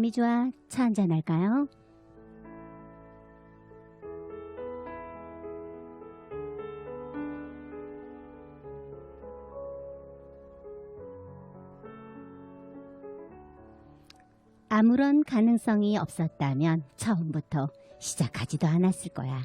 봄이 좋아 차 한잔 할까요? 아무런 가능성이 없었다면 처음부터 시작하지도 않았을 거야.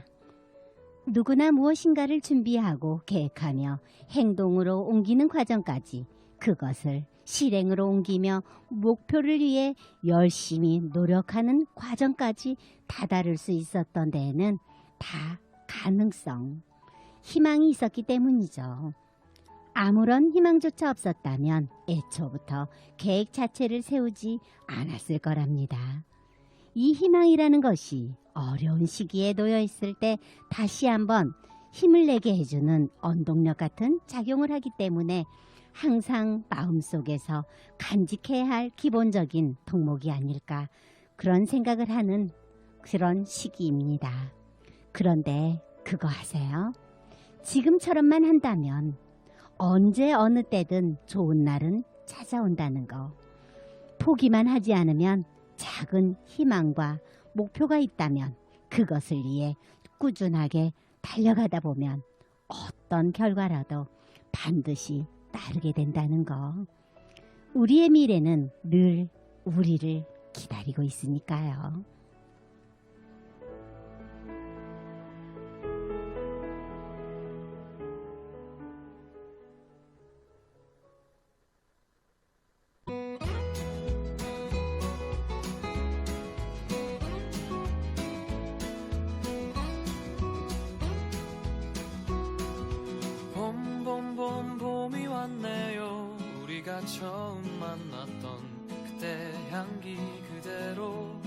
누구나 무엇인가를 준비하고 계획하며 행동으로 옮기는 과정까지, 그것을 실행으로 옮기며 목표를 위해 열심히 노력하는 과정까지 다다를 수 있었던 데에는 다 가능성, 희망이 있었기 때문이죠. 아무런 희망조차 없었다면 애초부터 계획 자체를 세우지 않았을 거랍니다. 이 희망이라는 것이 어려운 시기에 놓여 있을 때 다시 한번 힘을 내게 해주는 원동력 같은 작용을 하기 때문에 항상 마음속에서 간직해야 할 기본적인 덕목이 아닐까, 그런 생각을 하는 그런 시기입니다. 그런데 그거 아세요? 지금처럼만 한다면 언제 어느 때든 좋은 날은 찾아온다는 거. 포기만 하지 않으면, 작은 희망과 목표가 있다면 그것을 위해 꾸준하게 달려가다 보면 어떤 결과라도 반드시 따르게 된다는 거. 우리의 미래는 늘 우리를 기다리고 있으니까요. 봄이 왔네요. 우리가 처음 만났던 그때 향기 그대로,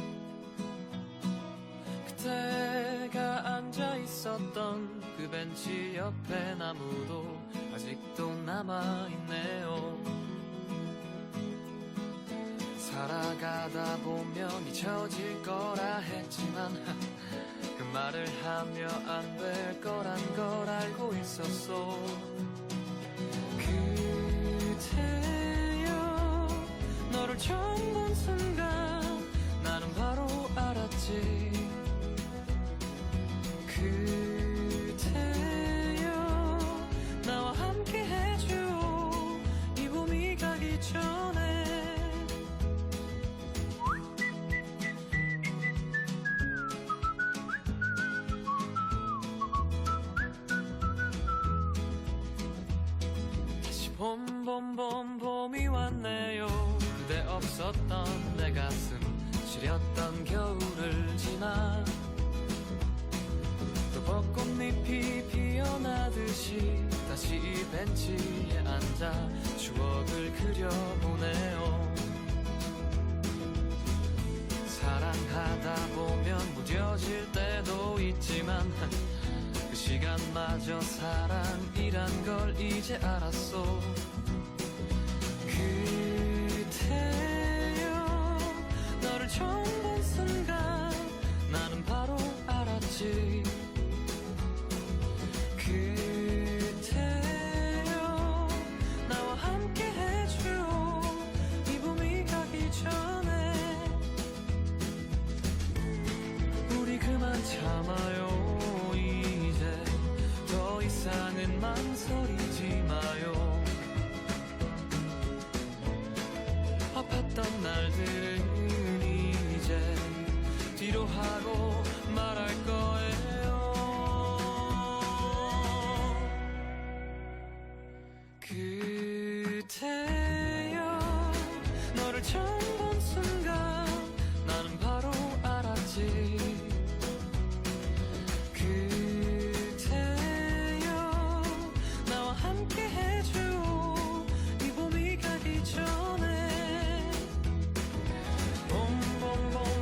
그때가 앉아 있었던 그 벤치 옆에 나무도 아직도 남아있네요. 살아가다 보면 잊혀질 거라 했지만 그 말을 하며 안 될 거란 걸 알고 있었어. 그때여 너를 처음 본 순간 나는 바로 알았지. 그때여 나와 함께 해줘, 이 봄이 가기 전에. 봄이 왔네요. 그대 없었던 내 가슴 시렸던 겨울을 지나 또 벚꽃잎이 피어나듯이 다시 이 벤치에 앉아 추억을 그려보네요. 사랑하다 보면 무뎌질 때도 있지만 그 시간마저 사랑이란 걸 이제 알았어. 그때여 너를 처음 본 순간 나는 바로 알았지. 그때여 나와 함께 해줘, 이 봄이 가기 전에. 우리 그만 참아요. 이제 더 이상은 망설이지 마요. 아팠던 날들은 이제 뒤로 하고 말할 거예요. 그때여 너를 처음 본 순간 나는 바로 알았지. 그때여 나와 함께 해줘, 이 봄이 가기 전에. 봄봄봄봄봄봄봄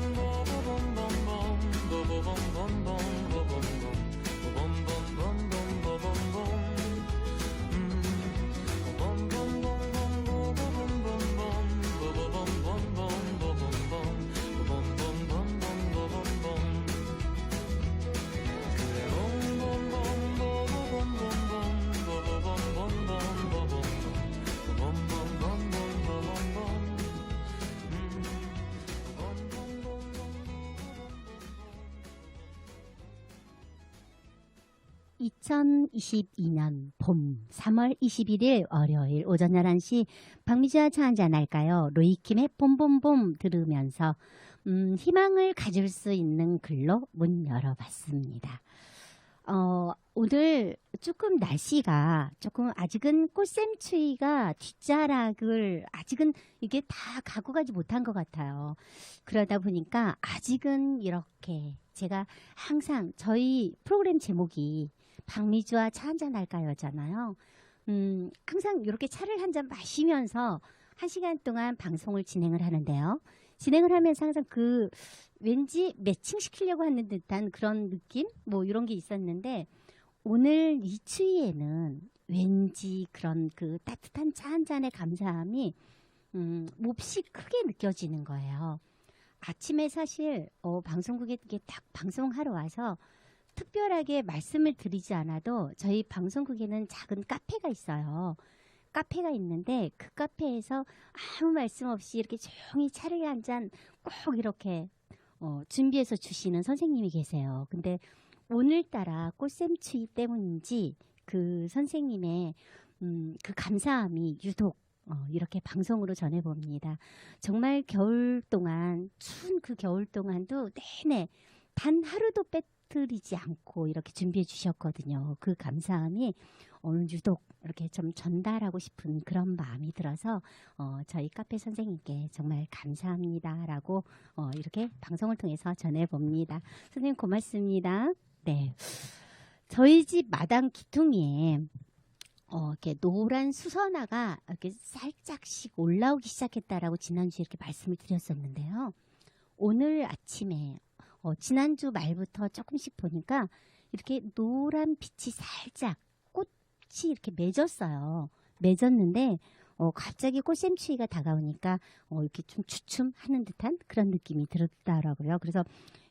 2022년 봄 3월 21일 월요일 오전 11시 박미주와 차 한잔 할까요? 로이킴의 봄봄봄 들으면서 희망을 가질 수 있는 글로 문 열어봤습니다. 오늘 조금 날씨가 조금 아직은 꽃샘추위가 뒷자락을 아직은 이게 다 가고 가지 못한 것 같아요. 그러다 보니까 아직은 이렇게 제가 항상 저희 프로그램 제목이 박미주와 차 한잔 할까요잖아요. 항상 이렇게 차를 한 잔 마시면서 1시간 동안 방송을 진행을 하는데요. 진행을 하면서 항상 그 왠지 매칭시키려고 하는 듯한 그런 느낌? 뭐 이런 게 있었는데 오늘 이 추위에는 왠지 그런 그 따뜻한 차 한 잔의 감사함이 몹시 크게 느껴지는 거예요. 아침에 사실 방송국에 이렇게 딱 방송하러 와서 특별하게 말씀을 드리지 않아도 저희 방송국에는 작은 카페가 있어요. 카페가 있는데 그 카페에서 아무 말씀 없이 이렇게 조용히 차를 한 잔 꼭 이렇게 준비해서 주시는 선생님이 계세요. 근데 오늘따라 꽃샘추위 때문인지 그 선생님의 그 감사함이 유독 이렇게 방송으로 전해봅니다. 정말 겨울 동안 추운 그 겨울 동안도 내내 단 하루도 빼뜨리지 않고 이렇게 준비해 주셨거든요. 그 감사함이 오늘 유독 이렇게 좀 전달하고 싶은 그런 마음이 들어서 저희 카페 선생님께 정말 감사합니다라고 이렇게 방송을 통해서 전해봅니다. 선생님 고맙습니다. 네, 저희 집 마당 기퉁이에 이렇게 노란 수선화가 이렇게 살짝씩 올라오기 시작했다라고 지난주에 이렇게 말씀을 드렸었는데요. 오늘 아침에 지난주 말부터 조금씩 보니까 이렇게 노란 빛이 살짝 꽃이 이렇게 맺었어요. 맺었는데 갑자기 꽃샘추위가 다가오니까 이렇게 좀 주춤하는 듯한 그런 느낌이 들었더라고요. 그래서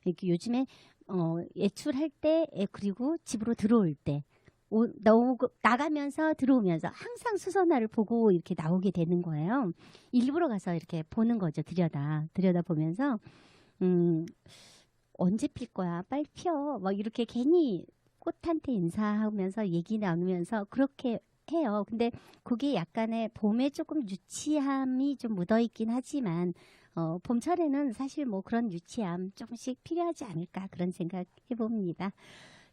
이렇게 요즘에 외출할 때 그리고 집으로 들어올 때 나가면서 들어오면서 항상 수선화를 보고 이렇게 나오게 되는 거예요. 일부러 가서 이렇게 보는 거죠. 들여다 보면서 언제 필 거야? 빨리 피어. 막 이렇게 괜히 꽃한테 인사하면서 얘기 나누면서 그렇게 해요. 근데 그게 약간의 봄에 조금 유치함이 좀 묻어있긴 하지만 봄철에는 사실 뭐 그런 유치함 조금씩 필요하지 않을까 그런 생각 해봅니다.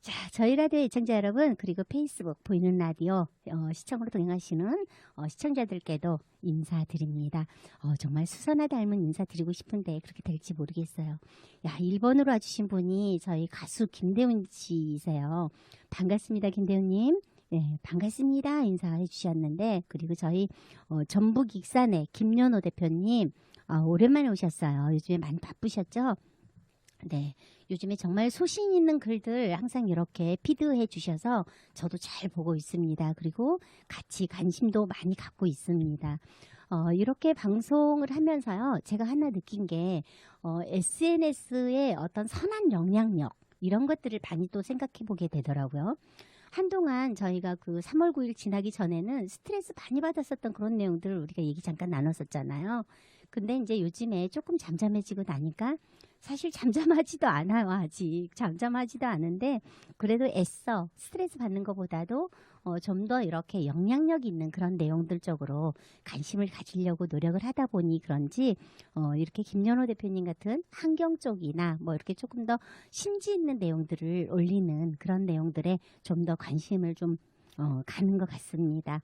자, 저희 라디오 애청자 여러분 그리고 페이스북 보이는 라디오 시청으로 동행하시는 시청자들께도 인사드립니다. 정말 수선화 닮은 인사드리고 싶은데 그렇게 될지 모르겠어요. 야, 1번으로 와주신 분이 저희 가수 김대훈 씨이세요. 반갑습니다, 김대훈님. 네, 반갑습니다 인사해 주셨는데 그리고 저희 전북 익산의 김연호 대표님 오랜만에 오셨어요. 요즘에 많이 바쁘셨죠? 네, 요즘에 정말 소신 있는 글들 항상 이렇게 피드해 주셔서 저도 잘 보고 있습니다. 그리고 같이 관심도 많이 갖고 있습니다. 이렇게 방송을 하면서요, 제가 하나 느낀 게 SNS의 어떤 선한 영향력 이런 것들을 많이 또 생각해 보게 되더라고요. 한동안 저희가 그 3월 9일 지나기 전에는 스트레스 많이 받았었던 그런 내용들을 우리가 얘기 잠깐 나눴었잖아요. 근데 이제 요즘에 조금 잠잠해지고 나니까 사실 잠잠하지도 않아요. 아직 잠잠하지도 않은데 그래도 애써 스트레스 받는 것보다도 좀 더 이렇게 영향력 있는 그런 내용들 쪽으로 관심을 가지려고 노력을 하다 보니 그런지 이렇게 김연호 대표님 같은 환경 쪽이나 뭐 이렇게 조금 더 심지 있는 내용들을 올리는 그런 내용들에 좀 더 관심을 좀 가는 것 같습니다.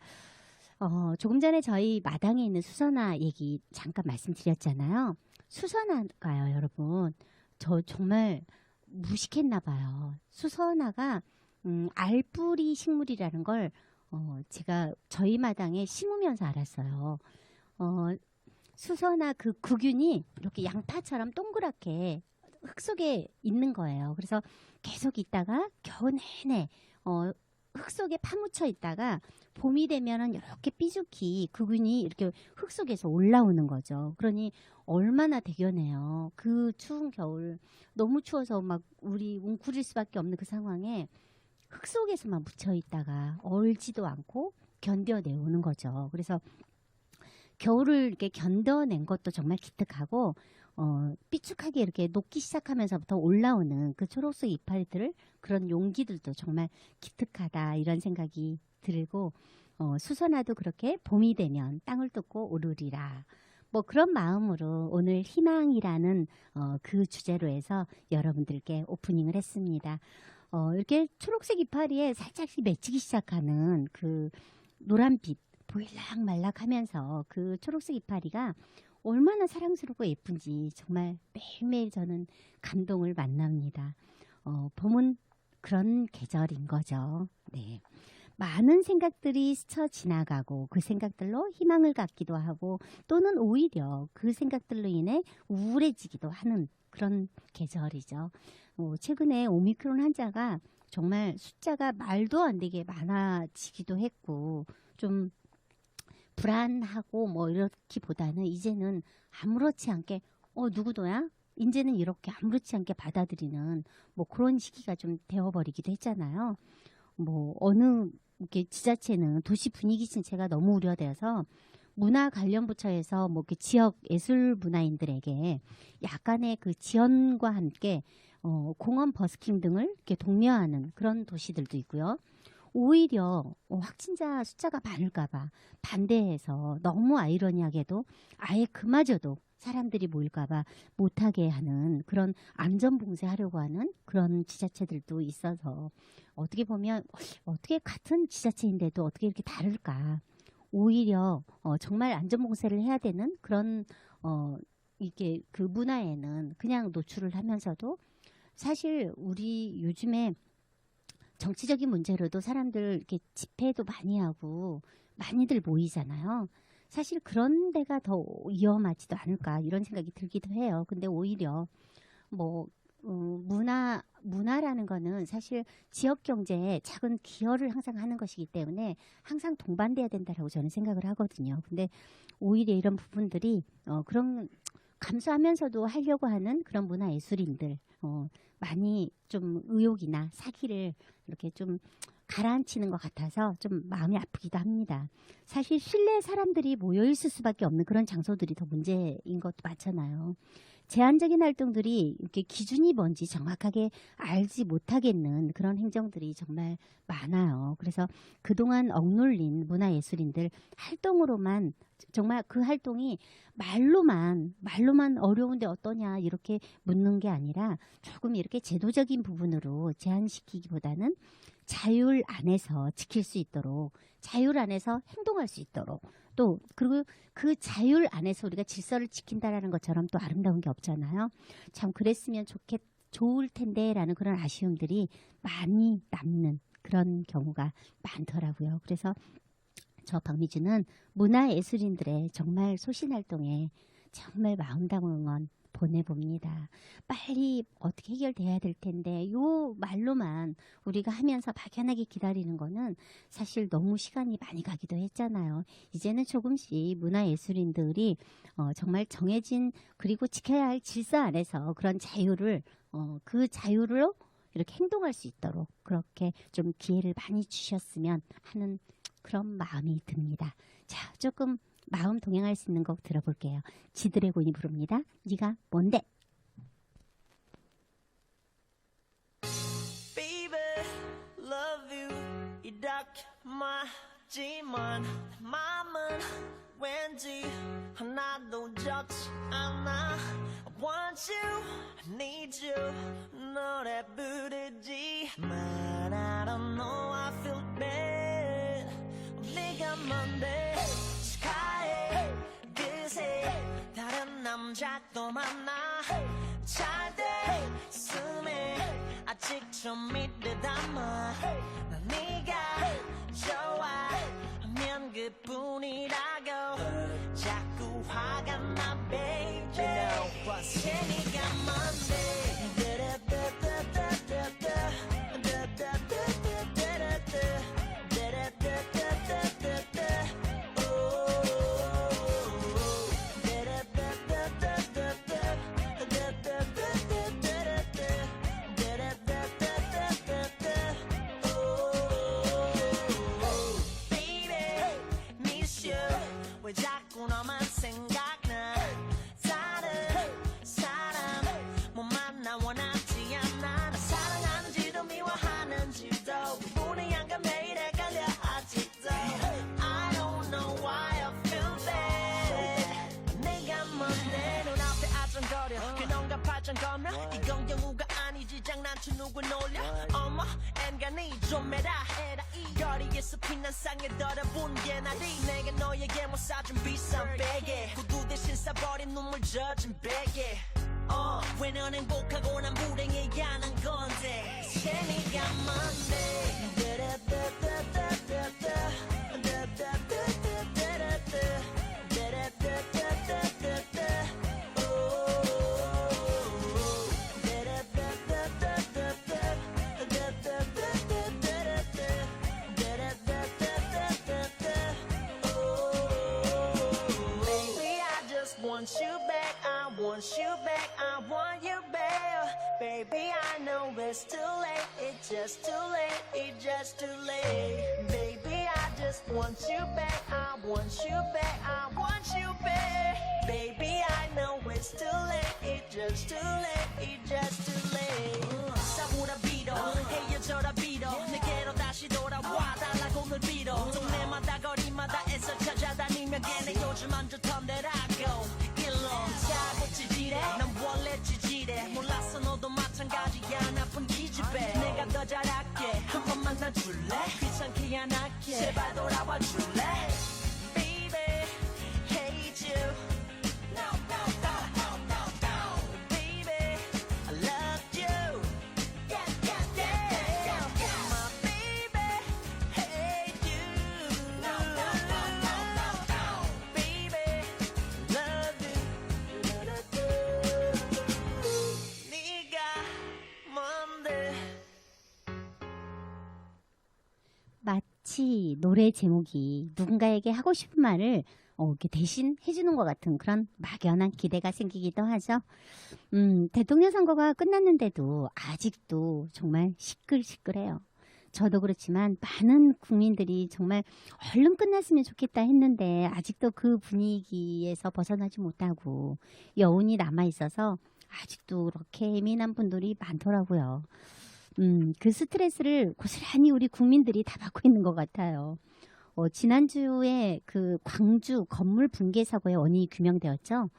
조금 전에 저희 마당에 있는 수선화 얘기 잠깐 말씀드렸잖아요. 수선화가요, 여러분. 저 정말 무식했나 봐요. 수선화가 알뿌리 식물이라는 걸 제가 저희 마당에 심으면서 알았어요. 수선화 그 구균이 이렇게 양파처럼 동그랗게 흙 속에 있는 거예요. 그래서 계속 있다가 겨우 내내 흙 속에 파묻혀 있다가 봄이 되면은 이렇게 삐죽히 구균이 이렇게 흙 속에서 올라오는 거죠. 그러니 얼마나 대견해요. 그 추운 겨울 너무 추워서 막 우리 웅크릴 수밖에 없는 그 상황에 흙 속에서만 묻혀 있다가 얼지도 않고 견뎌내오는 거죠. 그래서 겨울을 이렇게 견뎌낸 것도 정말 기특하고 삐죽하게 이렇게 녹기 시작하면서부터 올라오는 그 초록색 이파리들 그런 용기들도 정말 기특하다 이런 생각이 들고 수선화도 그렇게 봄이 되면 땅을 뜯고 오르리라. 뭐 그런 마음으로 오늘 희망이라는 그 주제로 해서 여러분들께 오프닝을 했습니다. 이렇게 초록색 이파리에 살짝씩 맺히기 시작하는 그 노란빛 보일락말락하면서 그 초록색 이파리가 얼마나 사랑스럽고 예쁜지 정말 매일매일 저는 감동을 만납니다. 봄은 그런 계절인 거죠. 네. 많은 생각들이 스쳐 지나가고 그 생각들로 희망을 갖기도 하고 또는 오히려 그 생각들로 인해 우울해지기도 하는 그런 계절이죠. 최근에 오미크론 환자가 정말 숫자가 말도 안 되게 많아지기도 했고 좀 불안하고 뭐 이렇기보다는 이제는 아무렇지 않게 누구도야? 이제는 이렇게 아무렇지 않게 받아들이는 뭐 그런 시기가 좀 되어버리기도 했잖아요. 뭐 어느 이렇게 지자체는 도시 분위기 신체가 너무 우려되어서 문화 관련 부처에서 뭐 그 지역 예술 문화인들에게 약간의 그 지원과 함께 공원 버스킹 등을 이렇게 독려하는 그런 도시들도 있고요. 오히려 확진자 숫자가 많을까봐 반대해서 너무 아이러니하게도 아예 그마저도 사람들이 모일까봐 못하게 하는 그런 안전봉쇄하려고 하는 그런 지자체들도 있어서 어떻게 보면 어떻게 같은 지자체인데도 어떻게 이렇게 다를까. 오히려 정말 안전봉쇄를 해야 되는 그런 이게 그 문화에는 그냥 노출을 하면서도 사실 우리 요즘에 정치적인 문제로도 사람들 이렇게 집회도 많이 하고 많이들 모이잖아요. 사실 그런 데가 더 위험하지도 않을까 이런 생각이 들기도 해요. 근데 오히려 뭐 문화라는 거는 사실 지역 경제에 작은 기여를 항상 하는 것이기 때문에 항상 동반돼야 된다라고 저는 생각을 하거든요. 근데 오히려 이런 부분들이 그런 감수하면서도 하려고 하는 그런 문화예술인들 많이 좀 의욕이나 사기를 이렇게 좀 가라앉히는 것 같아서 좀 마음이 아프기도 합니다. 사실 실내 사람들이 모여있을 수밖에 없는 그런 장소들이 더 문제인 것도 많잖아요. 제한적인 활동들이 이렇게 기준이 뭔지 정확하게 알지 못하겠는 그런 행정들이 정말 많아요. 그래서 그동안 억눌린 문화예술인들 활동으로만 정말 그 활동이 말로만 어려운데 어떠냐 이렇게 묻는 게 아니라 조금 이렇게 제도적인 부분으로 제한시키기보다는 자율 안에서 지킬 수 있도록 자율 안에서 행동할 수 있도록 또 그리고 그 자율 안에서 우리가 질서를 지킨다라는 것처럼 또 아름다운 게 없잖아요. 참 그랬으면 좋을 텐데라는 그런 아쉬움들이 많이 남는 그런 경우가 많더라고요. 그래서 저 박미주는 문화예술인들의 정말 소신활동에 정말 마음다운 응원 보내봅니다. 빨리 어떻게 해결돼야 될 텐데 요 말로만 우리가 하면서 막연하게 기다리는 거는 사실 너무 시간이 많이 가기도 했잖아요. 이제는 조금씩 문화예술인들이 정말 정해진 그리고 지켜야 할 질서 안에서 그런 자유를 그 자유로 이렇게 행동할 수 있도록 그렇게 좀 기회를 많이 주셨으면 하는 그런 마음이 듭니다. 자, 조금 마음 동행할 수 있는 곡 들어볼게요. 지드래곤이 부릅니다. 네가 뭔데? Baby, love you 이렇게마지만 마음은 왠지 하나도 좋지 않아 I want you, I need you 노래 부르지 But I don't know, I feel bad 네가 뭔데 축하해 그새 다른 남자 또 만나 잘 됐음에 아직 좀 믿을 담아 난 네가 좋아하면 그뿐이라고 자꾸 화가 나 baby You know what's 네가 뭔데 왜 자꾸 너만 생각나 다른 거면 이건 경우가 아니지 장난쳐 누굴 놀려 어머 엔간히 좀 해라 이 거리에서 피난 상에 더러본 게 나리 내가 너에게 못 사준 비싼 베개 구두 대신 싸버린 눈물 젖은 베개 왜 넌 행복하고 난 불행해야 하는 건데 재미가 Baby, I just want you back. I want you back. I want you back. Baby, I know it's too late. It's just too late. It's just too late. Baby, I just want you back. I want you back. I want you back. Baby, I know it's too late. It's just too late. It's just too late. 싸우라 빌어. 헤어져라 빌어. 내게로 다시 돌아와 달라고 늘 빌어. 동네마다 거리마다 애써 찾아다니며 걔네 요즘 안 좋던 데라고 일로 자고 찌질해 난 원래 찌질해 몰랐어 너도 마찬가지야 나쁜 기집애 내가 더 잘할게 한 번만 더 줄래 귀찮게 안 할게 제발 돌아와 줄래 Baby hate you No no no no no no Baby I love you Yeah yeah yeah yeah My baby hate you No no no no no no Baby love you 네가 뭔데 마치 노래 제목이 누군가에게 하고 싶은 말을 이렇게 대신 해주는 것 같은 그런 막연한 기대가 생기기도 하죠. 대통령 선거가 끝났는데도 아직도 정말 시끌시끌해요. 저도 그렇지만 많은 국민들이 정말 얼른 끝났으면 좋겠다 했는데 아직도 그 분위기에서 벗어나지 못하고 여운이 남아있어서 아직도 그렇게 예민한 분들이 많더라고요. 그 스트레스를 고스란히 우리 국민들이 다 받고 있는 것 같아요. 지난주에 그 광주 건물 붕괴 사고의 원인이 규명되었죠.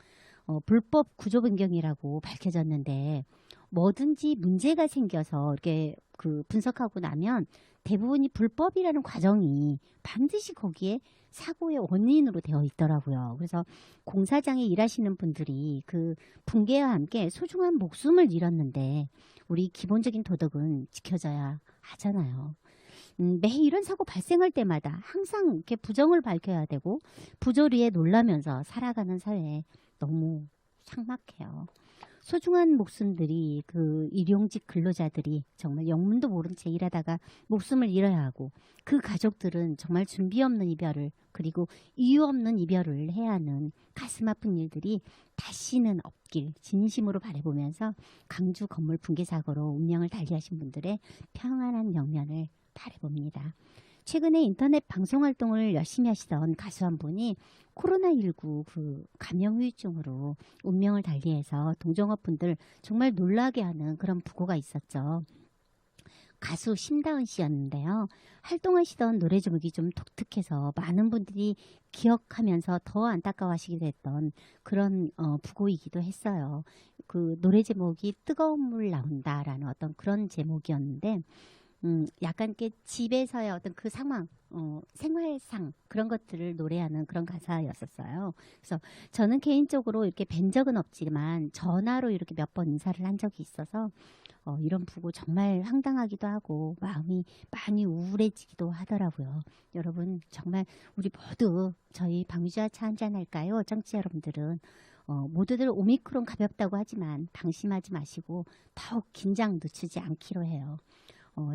불법 구조 변경이라고 밝혀졌는데 뭐든지 문제가 생겨서 이렇게 그 분석하고 나면 대부분이 불법이라는 과정이 반드시 거기에 사고의 원인으로 되어 있더라고요. 그래서 공사장에 일하시는 분들이 그 붕괴와 함께 소중한 목숨을 잃었는데 우리 기본적인 도덕은 지켜져야 하잖아요. 매일 이런 사고 발생할 때마다 항상 이렇게 부정을 밝혀야 되고 부조리에 놀라면서 살아가는 사회에 너무 삭막해요. 소중한 목숨들이 그 일용직 근로자들이 정말 영문도 모른 채 일하다가 목숨을 잃어야 하고 그 가족들은 정말 준비 없는 이별을 그리고 이유 없는 이별을 해야 하는 가슴 아픈 일들이 다시는 없길 진심으로 바라보면서 강주 건물 붕괴 사고로 운명을 달리하신 분들의 평안한 영면을 바라봅니다. 최근에 인터넷 방송 활동을 열심히 하시던 가수 한 분이 코로나19 그 감염 후유증으로 운명을 달리해서 동종업분들 정말 놀라게 하는 그런 부고가 있었죠. 가수 심다은 씨였는데요. 활동하시던 노래 제목이 좀 독특해서 많은 분들이 기억하면서 더 안타까워하시게 됐던 그런 부고이기도 했어요. 그 노래 제목이 뜨거운 물 나온다라는 어떤 그런 제목이었는데 약간 이렇게 집에서의 어떤 그 상황, 생활상 그런 것들을 노래하는 그런 가사였었어요. 그래서 저는 개인적으로 이렇게 뵌 적은 없지만 전화로 이렇게 몇 번 인사를 한 적이 있어서 이런 부고 정말 황당하기도 하고 마음이 많이 우울해지기도 하더라고요. 여러분 정말 우리 모두 저희 방주와 차 한잔 할까요? 청취자 여러분들은 모두들 오미크론 가볍다고 하지만 방심하지 마시고 더욱 긴장 늦추지 않기로 해요.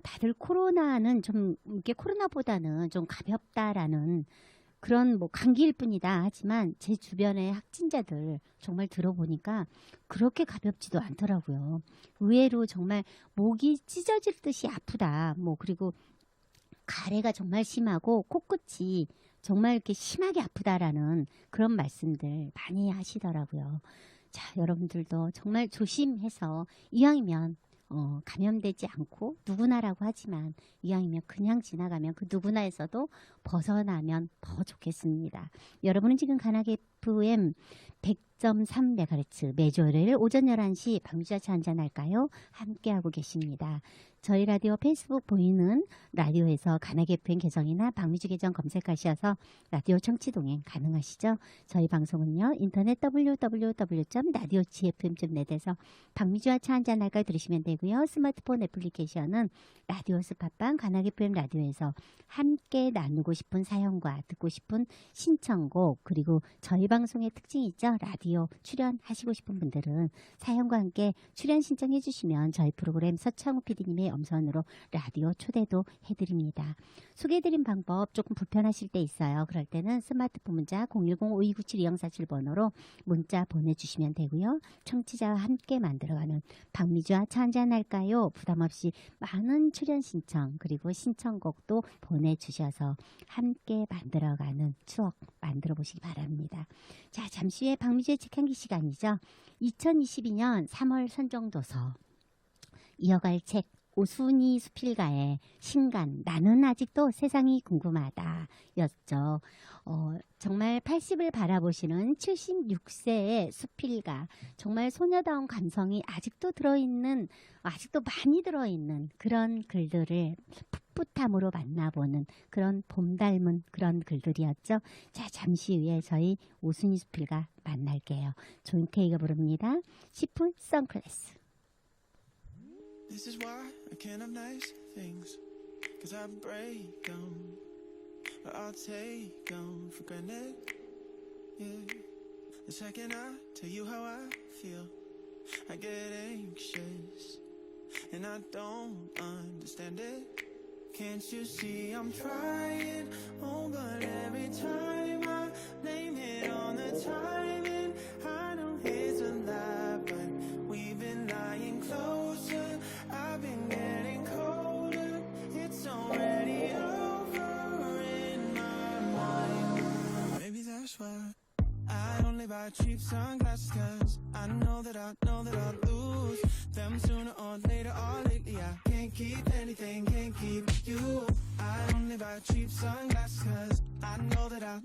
다들 코로나는 좀 이렇게 코로나보다는 좀 가볍다라는 그런 뭐 감기일 뿐이다 하지만 제 주변의 확진자들 정말 들어보니까 그렇게 가볍지도 않더라고요. 의외로 정말 목이 찢어질 듯이 아프다. 뭐 그리고 가래가 정말 심하고 코끝이 정말 이렇게 심하게 아프다라는 그런 말씀들 많이 하시더라고요. 자, 여러분들도 정말 조심해서 이왕이면 감염되지 않고 누구나라고 하지만 이왕이면 그냥 지나가면 그 누구나에서도 벗어나면 더 좋겠습니다. 여러분은 지금 FM 100.3MHz 매주 월요일 오전 11시 박미주와 차 한잔할까요? 함께하고 계십니다. 저희 라디오 페이스북 보이는 라디오에서 가나게 FM 계정이나 박미주 계정 검색하셔서 라디오 청취 동행 가능하시죠? 저희 방송은요. 인터넷 www.radiogfm.net에서 박미주와 차 한잔할까요? 들으시면 되고요. 스마트폰 애플리케이션은 라디오 스팟빵 가나게 FM 라디오에서 함께 나누고 싶은 사연과 듣고 싶은 신청곡 그리고 저희 방송의 특징이 있죠. 라디오 출연하시고 싶은 분들은 사연과 함께 출연 신청해 주시면 저희 프로그램 서창우 PD님의 음성으로 라디오 초대도 해드립니다. 소개해드린 방법 조금 불편하실 때 있어요. 그럴 때는 스마트폰 문자 010-5297-2047번호로 문자 보내주시면 되고요. 청취자와 함께 만들어가는 박미주와 차 한잔할까요? 부담없이 많은 출연 신청 그리고 신청곡도 보내주셔서 함께 만들어가는 추억 만들어 보시기 바랍니다. 자, 잠시 후에 박미주의 책 향기 시간이죠. 2022년 3월 선정도서 이어갈 책 오순희 수필가의 신간 나는 아직도 세상이 궁금하다 였죠. 정말 80을 바라보시는 76세의 수필가 정말 소녀다운 감성이 아직도 들어있는 아직도 많이 들어있는 그런 글들을 풋풋함으로 만나보는 그런 봄 닮은 그런 글들이었죠. 자, 잠시 후에 저희 오순희 수필가 만날게요. 존 케이가 부릅니다. 시풀 선글라스. This is why I can't have nice things, 'cause I break them, or I'll take them for granted, yeah. The second I tell you how I feel, I get anxious, and I don't understand it. Can't you see I'm trying, oh but every time I blame it on the timing, I know it's a lie, but we've been lying closer, I've been getting colder, it's already over in my mind. Maybe that's why I only buy cheap sunglasses, 'cause I know that I'll lose them sooner or later, or lately I can't keep anything, can't keep you. I only buy cheap sunglasses, 'cause I know that I'll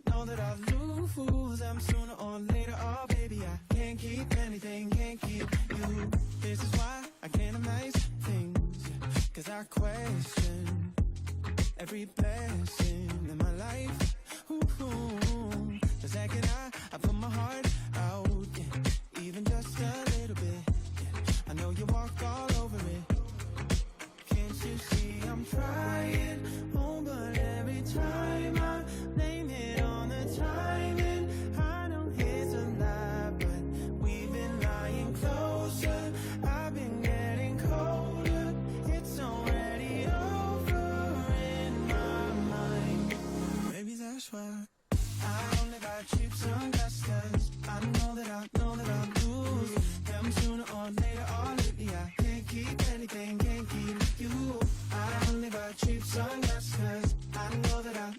lose them sooner or later, oh baby I can't keep anything, can't keep you. This is why I can't have nice things, 'cause I question every blessing in my life. Ooh, the second I put my heart out, yeah, even just a little bit, yeah, I know you walk all over it. Can't you see I'm trying, oh but every time I blame it on the timing, I know it's a lie, but we've been lying closer, I've been getting colder, it's already over in my mind. Maybe that's why I only buy cheap sunglasses, 'cause I know that I'll lose them sooner or later, or lately I can't keep anything, can't keep you. I only buy cheap sunglasses, 'cause I know that I'll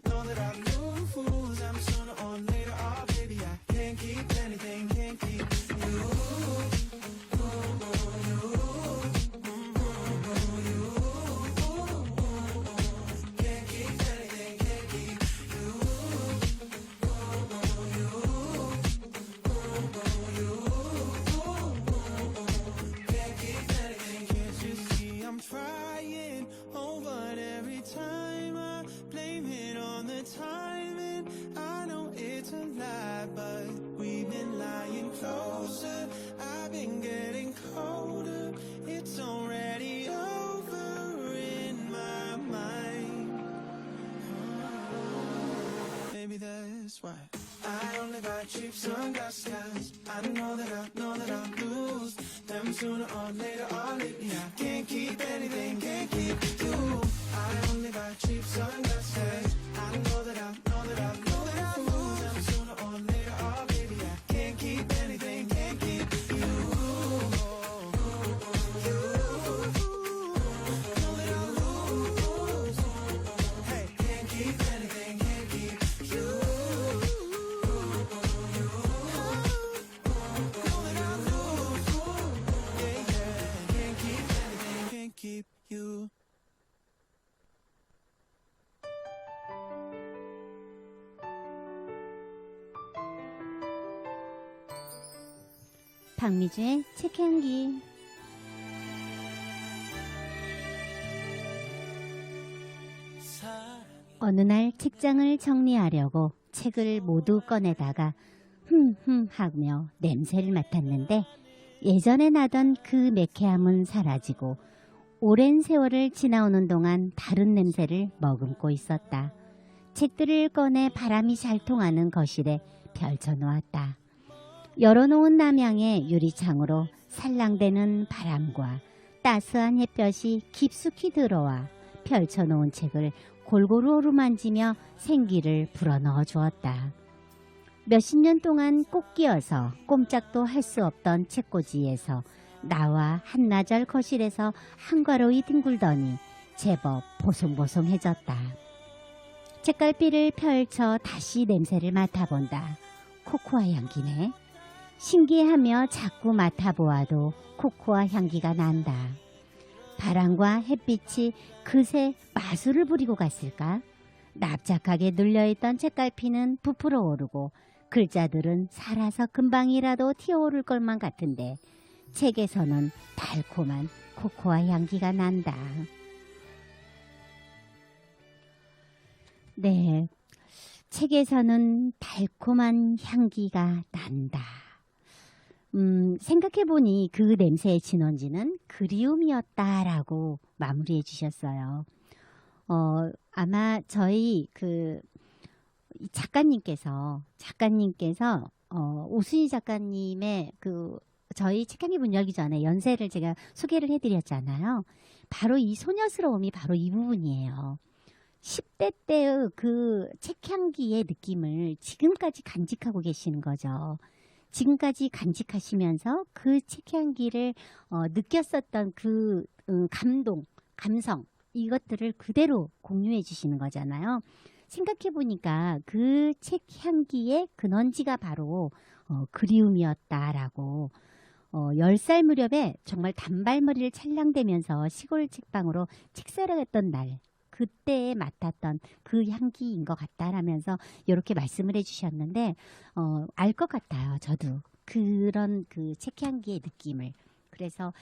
lose them sooner or later, oh baby I can't keep anything, can't keep you. Can't keep anything, can't keep you. Can't keep anything, can't you see I'm trying, oh but every time I blame it on the timing, I know it's a lie, but we've been lying closer, I've been getting colder, it's already over in my mind. Maybe that's why I only buy cheap sunglasses, 'cause I know that I'll lose them sooner or later, or lately I can't keep anything, can't keep you. I only buy cheap sunglasses, I know that I'll lose them sooner or later, oh baby I can't keep anything, can't keep you. Know that I'll lose, hey, can't keep anything, can't keep you. Know that I'll lose, yeah, yeah, can't keep anything, can't keep you. 박미주의 책 향기. 어느 날 책장을 정리하려고 책을 모두 꺼내다가 하며 냄새를 맡았는데 예전에 나던 그 매캐함은 사라지고 오랜 세월을 지나오는 동안 다른 냄새를 머금고 있었다. 책들을 꺼내 바람이 잘 통하는 거실에 펼쳐놓았다. 열어놓은 남향의 유리창으로 살랑대는 바람과 따스한 햇볕이 깊숙이 들어와 펼쳐놓은 책을 골고루 어루만지며 생기를 불어넣어 주었다. 몇십 년 동안 꼭 끼어서 꼼짝도 할 수 없던 책꽂이에서 나와 한나절 거실에서 한가로이 뒹굴더니 제법 보송보송해졌다. 책갈피를 펼쳐 다시 냄새를 맡아본다. 코코아 향기네. 신기해하며 자꾸 맡아보아도 코코아 향기가 난다. 바람과 햇빛이 그새 마술을 부리고 갔을까? 납작하게 눌려있던 책갈피는 부풀어 오르고 글자들은 살아서 금방이라도 튀어오를 것만 같은데 책에서는 달콤한 코코아 향기가 난다. 네, 책에서는 달콤한 향기가 난다. 생각해보니 그 냄새의 진원지는 그리움이었다라고 마무리해 주셨어요. 아마 저희 작가님께서 오순희 작가님의 저희 책향기 문 열기 전에 연세를 제가 소개를 해드렸잖아요. 바로 이 소녀스러움이 바로 이 부분이에요. 10대 때의 그 책향기의 느낌을 지금까지 간직하고 계시는 거죠. 지금까지 간직하시면서 그 책향기를 느꼈었던 그 감동, 감성 이것들을 그대로 공유해 주시는 거잖아요. 생각해 보니까 그 책향기의 근원지가 바로 그리움이었다라고 10살 무렵에 정말 단발머리를 찰랑대면서 시골 책방으로 책사러 갔던 날 그때에 맡았던 그 향기인 것 같다라면서 이렇게 말씀을 해주셨는데 알 것 같아요. 저도 그런 그 책향기의 느낌을. 그래서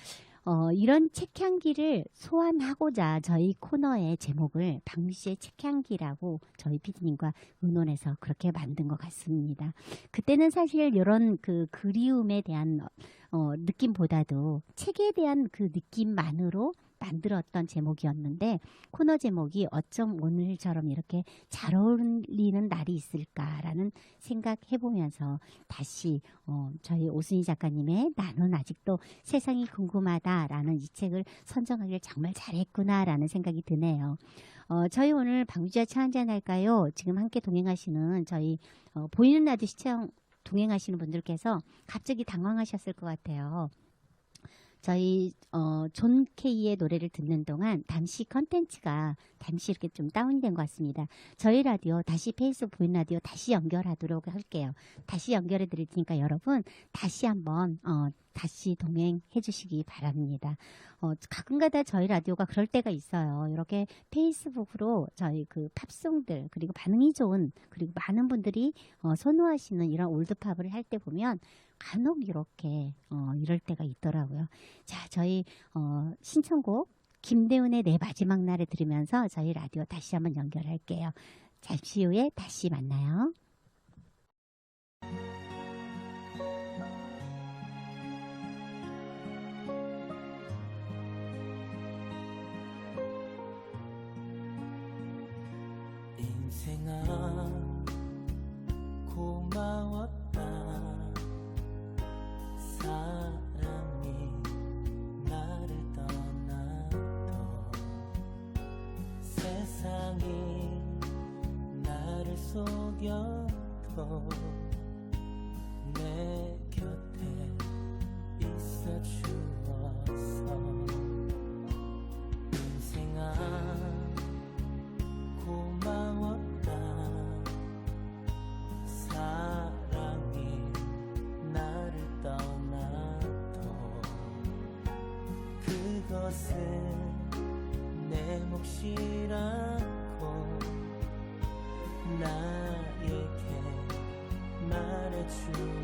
이런 책향기를 소환하고자 저희 코너의 제목을 박미주의 책향기라고 저희 PD님과 의논해서 그렇게 만든 것 같습니다. 그때는 사실 이런 그 그리움에 대한 느낌보다도 책에 대한 그 느낌만으로 만들었던 제목이었는데 코너 제목이 어쩜 오늘처럼 이렇게 잘 어울리는 날이 있을까라는 생각해보면서 다시 저희 오순희 작가님의 나는 아직도 세상이 궁금하다라는 이 책을 선정하기를 정말 잘했구나라는 생각이 드네요. 저희 오늘 박미주와 차 한잔 할까요? 지금 함께 동행하시는 저희 보이는 라디오 시청 동행하시는 분들께서 갑자기 당황하셨을 것 같아요. 저희 존 K의 노래를 듣는 동안 잠시 컨텐츠가 잠시 이렇게 좀 다운된 것 같습니다. 저희 라디오 다시 페이스북 보이는 라디오 다시 연결하도록 할게요. 다시 연결해 드릴 테니까 여러분 다시 한번 다시 동행해 주시기 바랍니다. 가끔가다 저희 라디오가 그럴 때가 있어요. 이렇게 페이스북으로 저희 그 팝송들 그리고 반응이 좋은 그리고 많은 분들이 선호하시는 이런 올드팝을 할 때 보면 간혹 이렇게 이럴 때가 있더라고요. 자, 저희 신청곡 김대훈의 내 마지막 날에 들으면서 저희 라디오 다시 한번 연결할게요. 잠시 후에 다시 만나요. 인생아 고마웠다 사랑이 나를 떠나도 세상이 나를 속여도 내 곁에 있어 주었어 인생아 고마웠다 사랑이 나를 떠나도 그것은 내 몫이라고 나에게 말해주었어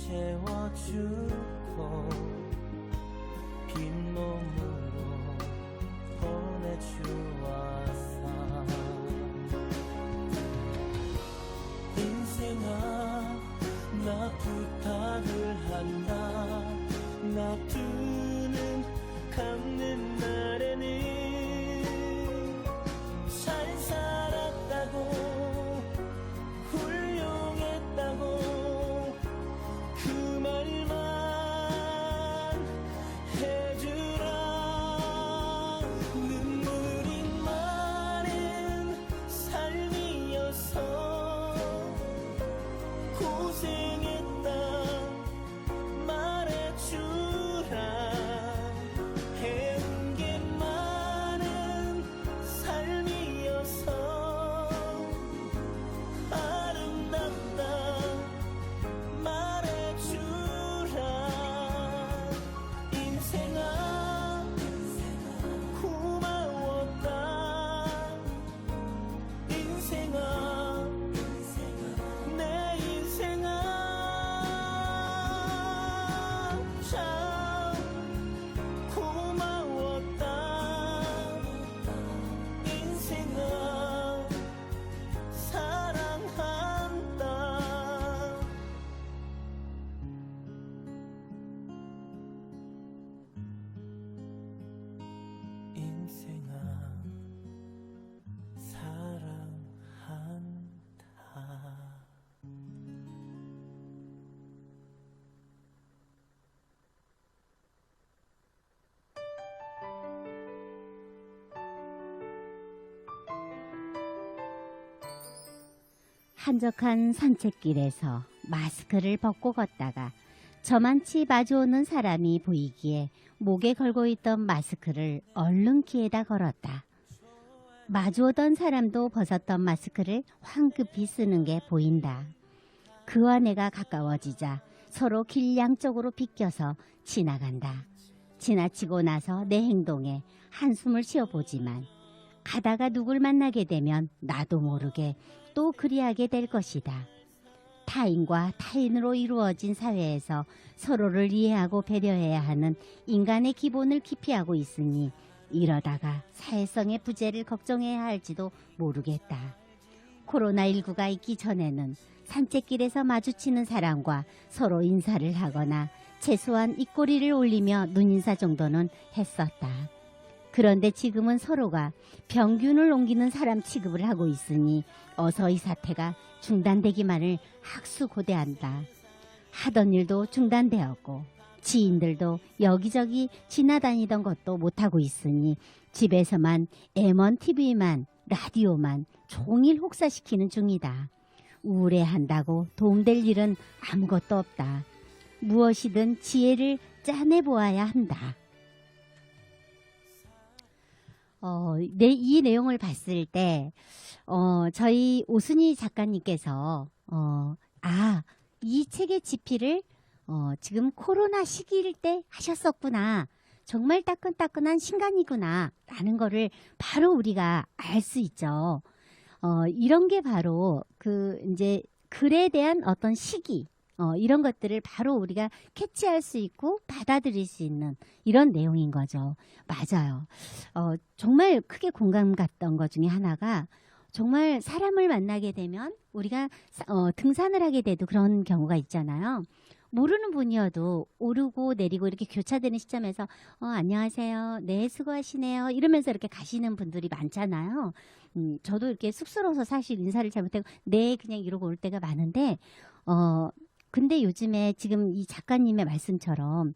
채워주고 빈 몸으로 보내주었어. 인생아 나 부탁을 한다. 놔두는 갚는 날에는 잘 살았다고 훌륭했다고 그 말만 해주라. 눈물이 많은 삶이어서 고생했다 말해주라. 해온 게 많은 삶이어서 아름답다 말해주라. 인생아 고마웠다. 인생아 내 인생아 참 고마웠다. 인생아 사랑한다. 인생아 사랑한다. 한적한 산책길에서 마스크를 벗고 걷다가 저만치 마주오는 사람이 보이기에 목에 걸고 있던 마스크를 얼른 귀에다 걸었다. 마주오던 사람도 벗었던 마스크를 황급히 쓰는 게 보인다. 그와 내가 가까워지자 서로 길 양쪽으로 비껴서 지나간다. 지나치고 나서 내 행동에 한숨을 쉬어보지만 가다가 누굴 만나게 되면 나도 모르게 또 그리하게 될 것이다. 타인과 타인으로 이루어진 사회에서 서로를 이해하고 배려해야 하는 인간의 기본을 기피하고 있으니 이러다가 사회성의 부재를 걱정해야 할지도 모르겠다. 코로나19가 있기 전에는 산책길에서 마주치는 사람과 서로 인사를 하거나 최소한 입꼬리를 올리며 눈인사 정도는 했었다. 그런데 지금은 서로가 병균을 옮기는 사람 취급을 하고 있으니 어서 이 사태가 중단되기만을 학수고대한다. 하던 일도 중단되었고 지인들도 여기저기 지나다니던 것도 못하고 있으니 집에서만 M1 TV만 라디오만 종일 혹사시키는 중이다. 우울해한다고 도움될 일은 아무것도 없다. 무엇이든 지혜를 짜내보아야 한다. 이 내용을 봤을 때 저희 오순희 작가님께서 이 책의 집필을 지금 코로나 시기일 때 하셨었구나. 정말 따끈따끈한 신간이구나 라는 거를 바로 우리가 알 수 있죠. 이런 게 바로 이제 글에 대한 어떤 시기 이런 것들을 바로 우리가 캐치할 수 있고 받아들일 수 있는 이런 내용인 거죠. 맞아요. 정말 크게 공감 갔던 것 중에 하나가 정말 사람을 만나게 되면 우리가 등산을 하게 돼도 그런 경우가 있잖아요. 모르는 분이어도 오르고 내리고 이렇게 교차되는 시점에서 안녕하세요. 네, 수고하시네요. 이러면서 이렇게 가시는 분들이 많잖아요. 저도 이렇게 쑥스러워서 사실 인사를 잘못하고 네, 그냥 이러고 올 때가 많은데 근데 요즘에 지금 이 작가님의 말씀처럼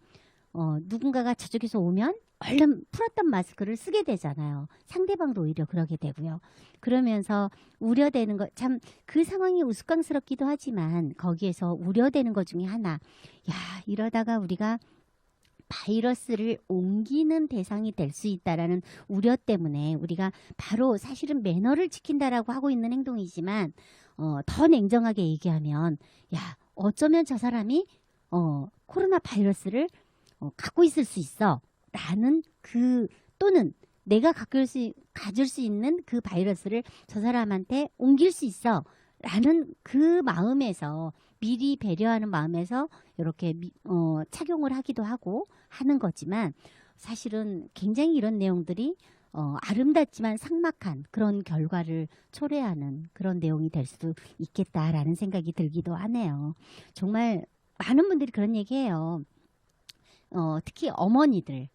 누군가가 저쪽에서 오면 얼른 풀었던 마스크를 쓰게 되잖아요. 상대방도 오히려 그러게 되고요. 그러면서 우려되는 것, 참 그 상황이 우스꽝스럽기도 하지만 거기에서 우려되는 것 중에 하나, 이러다가 우리가 바이러스를 옮기는 대상이 될 수 있다라는 우려 때문에 우리가 바로 사실은 매너를 지킨다라고 하고 있는 행동이지만 더 냉정하게 얘기하면 어쩌면 저 사람이 코로나 바이러스를 갖고 있을 수 있어 라는 또는 내가 가질 수 있는 그 바이러스를 저 사람한테 옮길 수 있어 라는 그 마음에서 미리 배려하는 마음에서 이렇게 착용을 하기도 하고 하는 거지만 사실은 굉장히 이런 내용들이 아름답지만 삭막한 그런 결과를 초래하는 그런 내용이 될 수도 있겠다라는 생각이 들기도 하네요. 정말 많은 분들이 그런 얘기해요. 특히 어머니들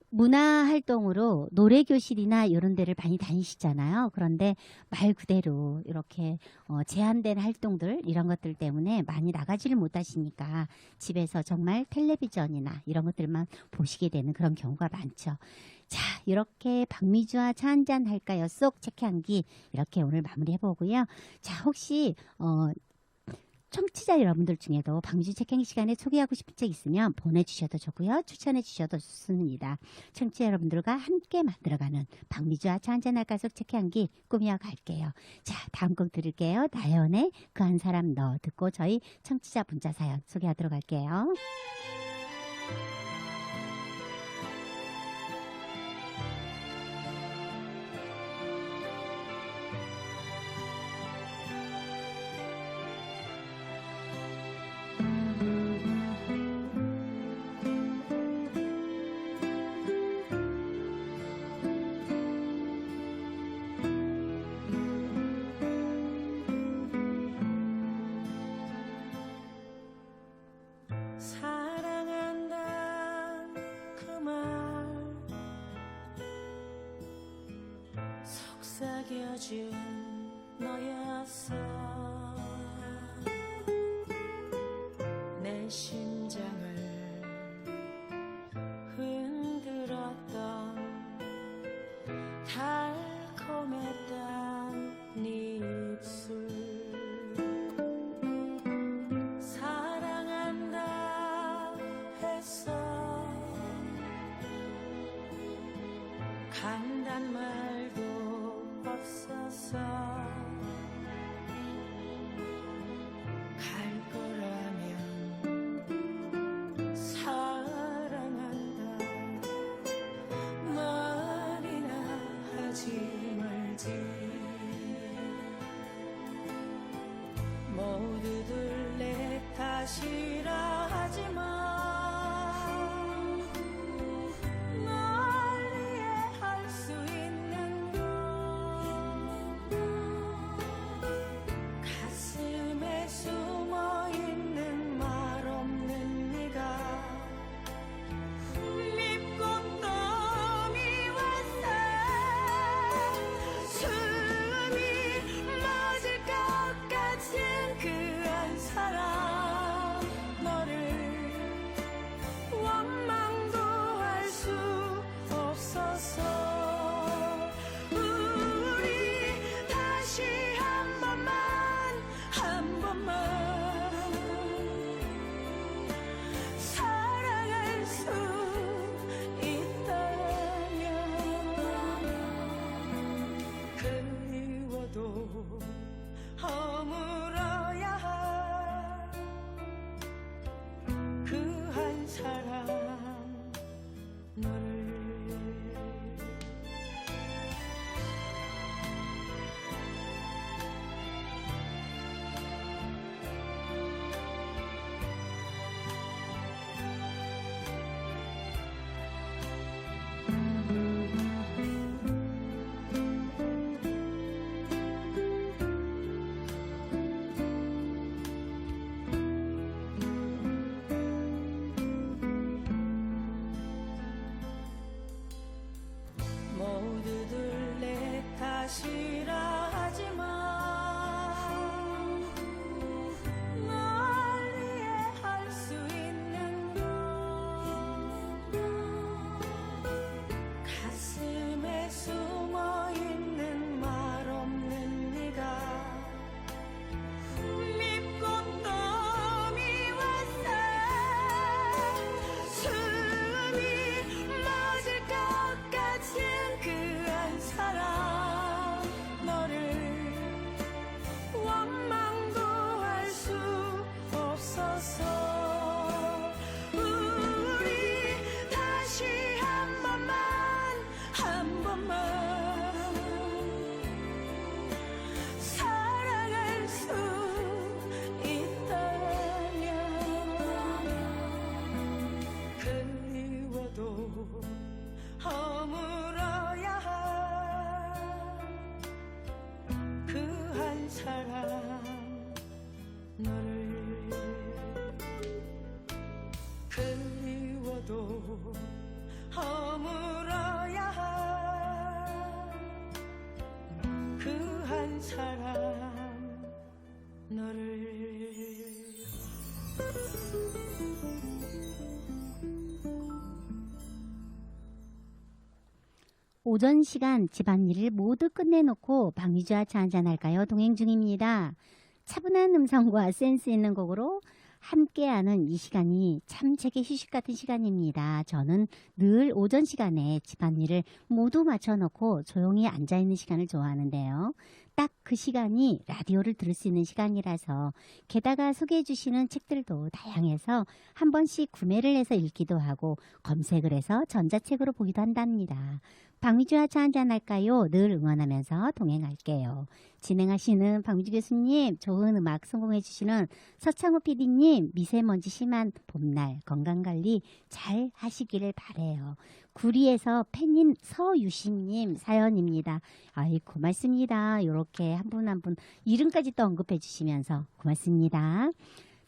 문화활동으로 노래교실이나 이런 데를 많이 다니시잖아요. 그런데 말 그대로 이렇게 제한된 활동들 이런 것들 때문에 많이 나가지를 못하시니까 집에서 정말 텔레비전이나 이런 것들만 보시게 되는 그런 경우가 많죠. 자, 이렇게 박미주와 차 한잔 할까요? 쏙 체크한기 이렇게 오늘 마무리해보고요. 자, 혹시 청취자 여러분들 중에도 박미주 책향기 시간에 소개하고 싶은 책 있으면 보내주셔도 좋고요. 추천해 주셔도 좋습니다. 청취자 여러분들과 함께 만들어가는 박미주와 차 한잔할까 속 책향기 꾸며 갈게요. 자, 다음 곡 들을게요. 나연의 그 한 사람 너 듣고 저희 청취자 문자 사연 소개하도록 할게요. 사랑한다 그 말 속삭여준 너였어 내 심장을 흔들었던 달콤했던 네 입술 사랑한다 했어 간단 말도 없었어 갈 거라면 사랑한다 말이나 하지 말지 모두들 내 탓이라 하지만 널 이해할 수 있는 오전 시간 집안일을 모두 끝내놓고 방위주와 차 한잔 할까요? 동행 중입니다. 차분한 음성과 센스 있는 곡으로 함께하는 이 시간이 참 제게 휴식 같은 시간입니다. 저는 늘 오전 시간에 집안일을 모두 맞춰놓고 조용히 앉아있는 시간을 좋아하는데요. 딱 그 시간이 라디오를 들을 수 있는 시간이라서, 게다가 소개해 주시는 책들도 다양해서 한 번씩 구매를 해서 읽기도 하고 검색을 해서 전자책으로 보기도 한답니다. 박미주와 차 한잔 할까요? 늘 응원하면서 동행할게요. 진행하시는 박미주 교수님, 좋은 음악 성공해 주시는 서창호 PD님, 미세먼지 심한 봄날 건강관리 잘 하시기를 바래요. 구리에서 팬인 서유신님 사연입니다. 아이, 고맙습니다. 이렇게 한 분 한 분 이름까지 또 언급해 주시면서 고맙습니다.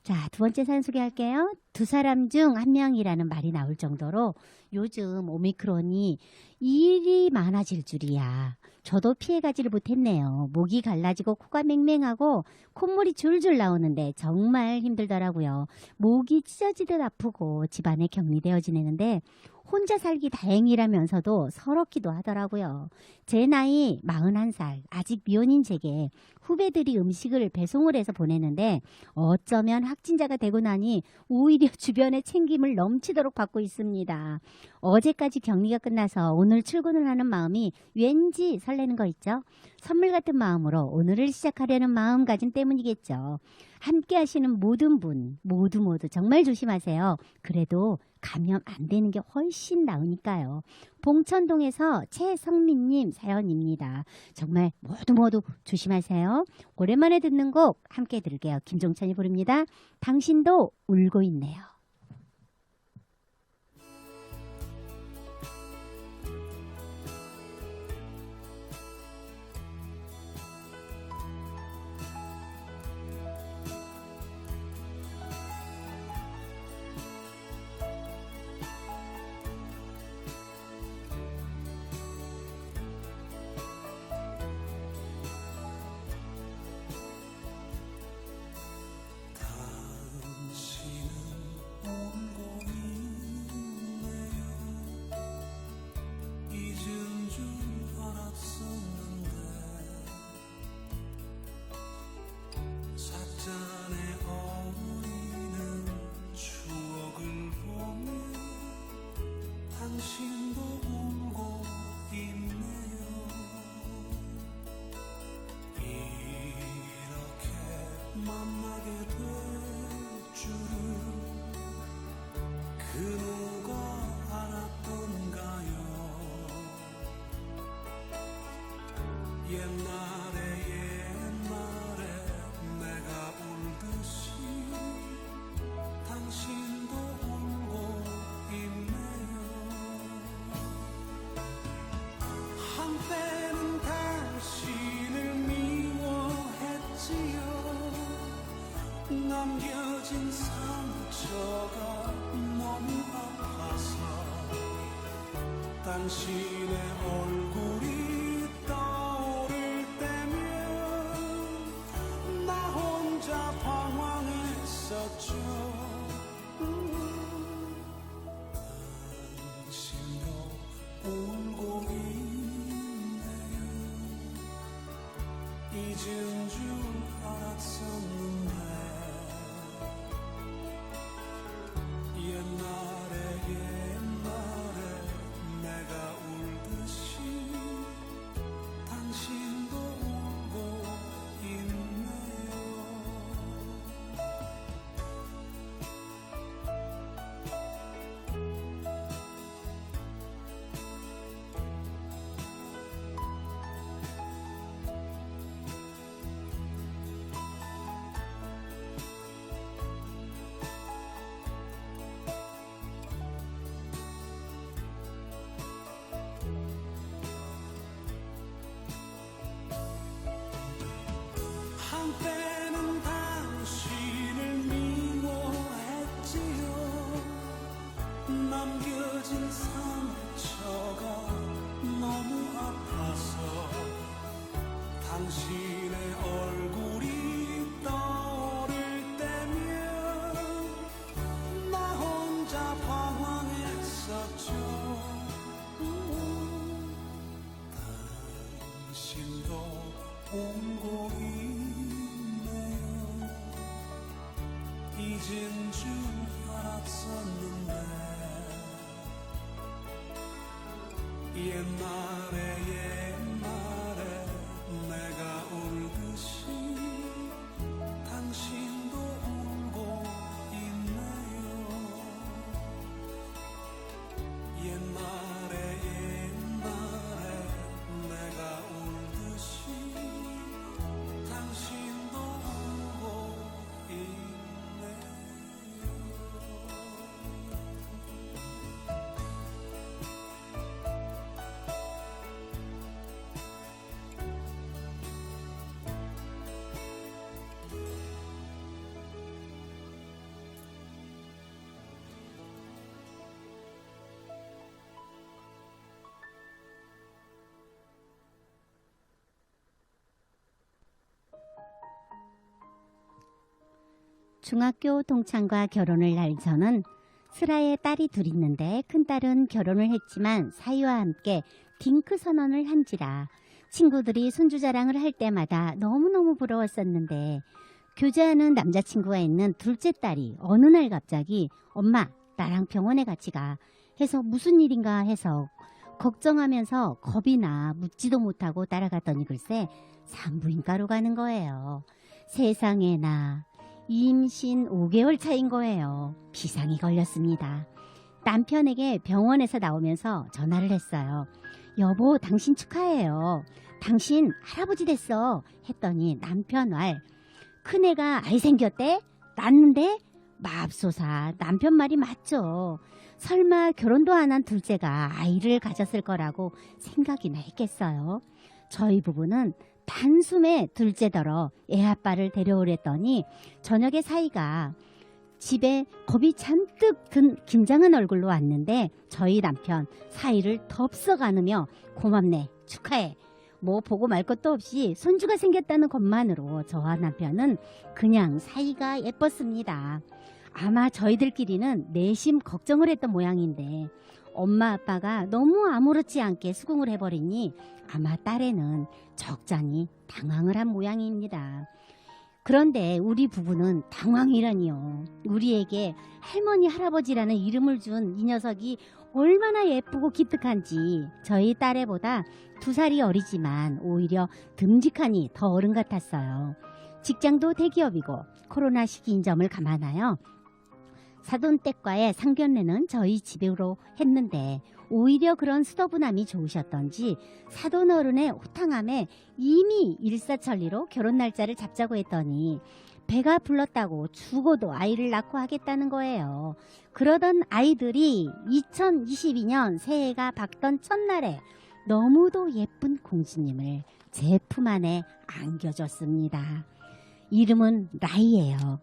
자, 두 번째 사연 소개할게요. 두 사람 중 한 명이라는 말이 나올 정도로 요즘 오미크론이 일이 많아질 줄이야. 저도 피해가지를 못했네요. 목이 갈라지고 코가 맹맹하고 콧물이 줄줄 나오는데 정말 힘들더라고요. 목이 찢어지듯 아프고 집안에 격리되어 지내는데 혼자 살기 다행이라면서도 서럽기도 하더라고요. 제 나이 41살, 아직 미혼인 제게 후배들이 음식을 배송을 해서 보내는데 어쩌면 확진자가 되고 나니 오히려 주변에 챙김을 넘치도록 받고 있습니다. 어제까지 격리가 끝나서 오늘 출근을 하는 마음이 왠지 설레는 거 있죠? 선물 같은 마음으로 오늘을 시작하려는 마음가짐 때문이겠죠. 함께 하시는 모든 분 모두 정말 조심하세요. 그래도 감염 안 되는 게 훨씬 나으니까요. 봉천동에서 최성민님 사연입니다. 정말 모두 조심하세요. 오랜만에 듣는 곡 함께 들을게요. 김종찬이 부릅니다. 당신도 울고 있네요. 당신도 울고 있네요. 이렇게 만나게 될 줄은 그 누가 알았던가요. 옛날에 내가 울듯이 당신도 울고 있네요. 한때는 당신을 미워했지요. 남겨진 상처가 너무 아파서 당신의 얼굴이 떠오를 때면 나 혼자 방황했었죠. 당신도 울고 있네요. 잊은 줄 알았었는데 옛날에 내가 울듯이 당신도 울고 있네요. 잊은 줄 알았었는데 옛날에 내가 울듯이 당신도 울고 있네요. 옛날에 내가 울듯이 당신도 울고 있네요. 중학교 동창과 결혼을 날 저는 슬아에 딸이 둘 있는데 큰딸은 결혼을 했지만 사위와 함께 딩크 선언을 한지라 친구들이 손주 자랑을 할 때마다 너무너무 부러웠었는데 교제하는 남자친구가 있는 둘째 딸이 어느 날 갑자기 엄마 나랑 병원에 같이 가 해서 무슨 일인가 해서 걱정하면서 겁이 나 묻지도 못하고 따라갔더니 글쎄 산부인과로 가는 거예요. 세상에나 임신 5개월 차인 거예요. 비상이 걸렸습니다. 남편에게 병원에서 나오면서 전화를 했어요. 여보 당신 축하해요. 당신 할아버지 됐어 했더니 남편 말 큰애가 아이 생겼대? 낳는데? 맙소사 남편 말이 맞죠. 설마 결혼도 안 한 둘째가 아이를 가졌을 거라고 생각이나 했겠어요. 저희 부부는 단숨에 둘째더러 애아빠를 데려오랬더니 저녁에 사이가 집에 겁이 잔뜩 든 긴장한 얼굴로 왔는데 저희 남편 사이를 덥석 안으며 고맙네 축하해 뭐 보고 말 것도 없이 손주가 생겼다는 것만으로 저와 남편은 그냥 사이가 예뻤습니다. 아마 저희들끼리는 내심 걱정을 했던 모양인데 엄마 아빠가 너무 아무렇지 않게 수긍을 해버리니 아마 딸에는 적잖이 당황을 한 모양입니다. 그런데 우리 부부는 당황이라니요. 우리에게 할머니 할아버지라는 이름을 준 이 녀석이 얼마나 예쁘고 기특한지 저희 딸애보다 2살이 어리지만 오히려 듬직하니 더 어른 같았어요. 직장도 대기업이고 코로나 시기인 점을 감안하여 사돈댁과의 상견례는 저희 집으로 했는데 오히려 그런 수더분함이 좋으셨던지 사돈 어른의 호탕함에 이미 일사천리로 결혼 날짜를 잡자고 했더니 배가 불렀다고 죽어도 아이를 낳고 하겠다는 거예요. 그러던 아이들이 2022년 새해가 밝던 첫날에 너무도 예쁜 공주님을 제 품 안에 안겨줬습니다. 이름은 라이예요.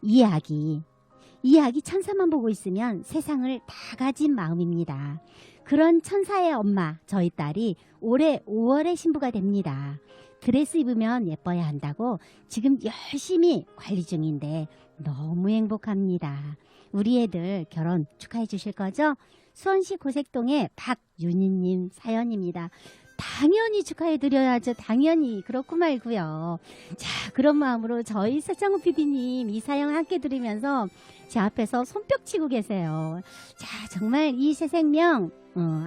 이 아기 천사만 보고 있으면 세상을 다 가진 마음입니다. 그런 천사의 엄마 저희 딸이 올해 5월에 신부가 됩니다. 드레스 입으면 예뻐야 한다고 지금 열심히 관리 중인데 너무 행복합니다. 우리 애들 결혼 축하해 주실 거죠? 수원시 고색동의 박윤희님 사연입니다. 당연히 축하해드려야죠. 당연히 그렇고 말고요. 자, 그런 마음으로 저희 서창우 PD님 이 사연 함께 들으면서 제 앞에서 손뼉 치고 계세요. 자, 정말 이 새 생명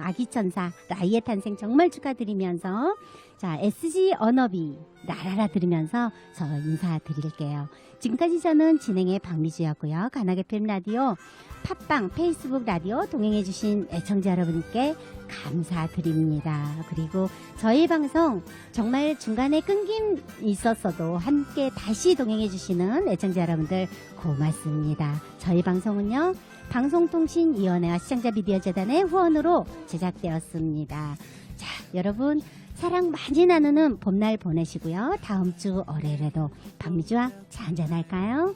아기 천사 라이의 탄생 정말 축하드리면서 자, SG 언어비 나라라 들으면서 저 인사드릴게요. 지금까지 저는 진행의 박미주였고요. 가나게 FM 라디오 팟빵 페이스북 라디오 동행해주신 애청자 여러분께 감사드립니다. 그리고 저희 방송 정말 중간에 끊김 있었어도 함께 다시 동행해주시는 애청자 여러분들 고맙습니다. 저희 방송은요 방송통신위원회와 시청자미디어재단의 후원으로 제작되었습니다. 자, 여러분 사랑 많이 나누는 봄날 보내시고요. 다음 주 월요일에도 박미주와 차 한잔할까요?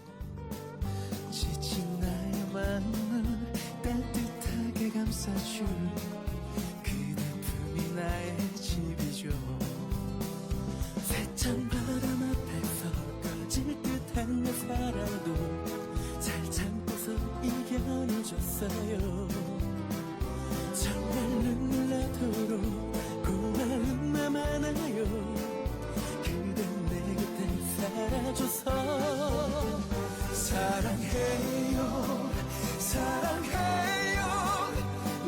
지친 나의 마음을 따뜻하게 감싸줄 그대 품이 나의 집이죠. 세찬 바람 앞에서 꺼질 듯한 내 사랑도 잘 참고서 이겨내줬어요. 정말 눈물 나도록 고마움만 많아요. 그대 내 곁에 살아줘서 사랑 사랑해요 사랑해요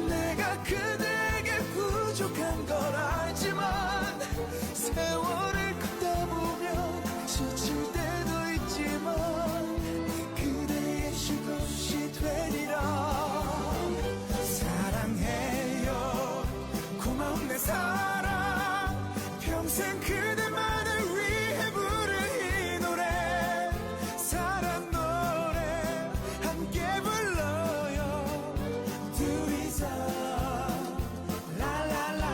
내가 그대에게 부족한 걸 알지만 세월을 걷다 보면 지칠 때도 있지만 그대의 쉴 곳이 되리라 사랑해요 고마운 내 사랑 평생 그대만을 위해 부를 이 노래 사랑 노래 함께 불러요 둘이서 라라라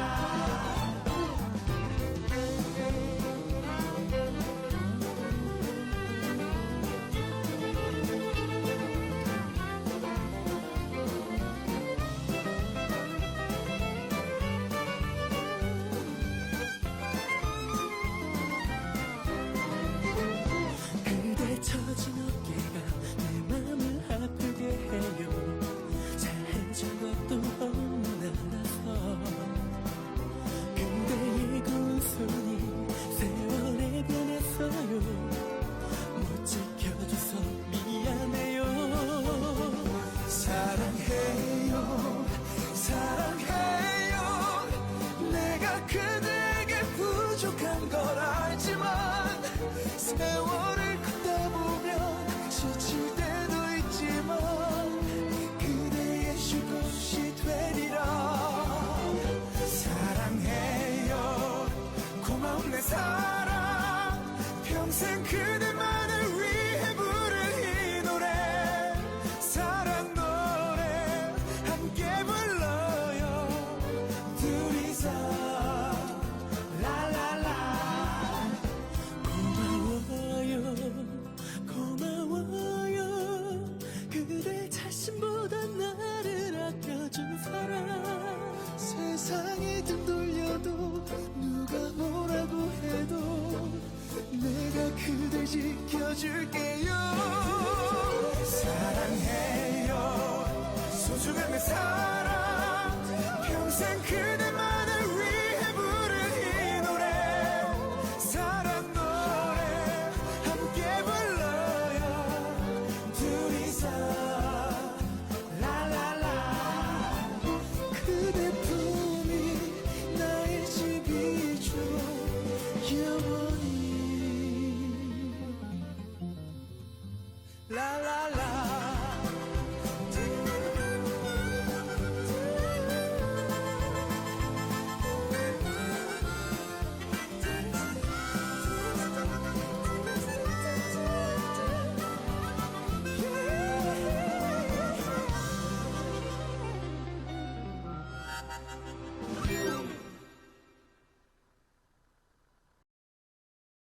그대 처진 어깨가 내 맘을 아프게 해요 잘한 적도 없는 나라서 그대의 고운 손이 세월에 변했어요 못 지켜줘서 미안해요 사랑해요 사랑해요 내가 그대에게 부족한 걸 알지만 세월을 걷다 보면 지칠 때도 있지만 그대의 쉴 곳이 되리라 사랑해요 고마운 내 사랑 평생 그대만을 위해 부를 이 노래 사랑 노래 함께 불러요 둘이서 라라라 고마워요 고마워요 그대 자신보다 나를 아껴준 사람 세상이 등 돌려도 누가 뭐라고 해도 내가 그댈 지켜줄게요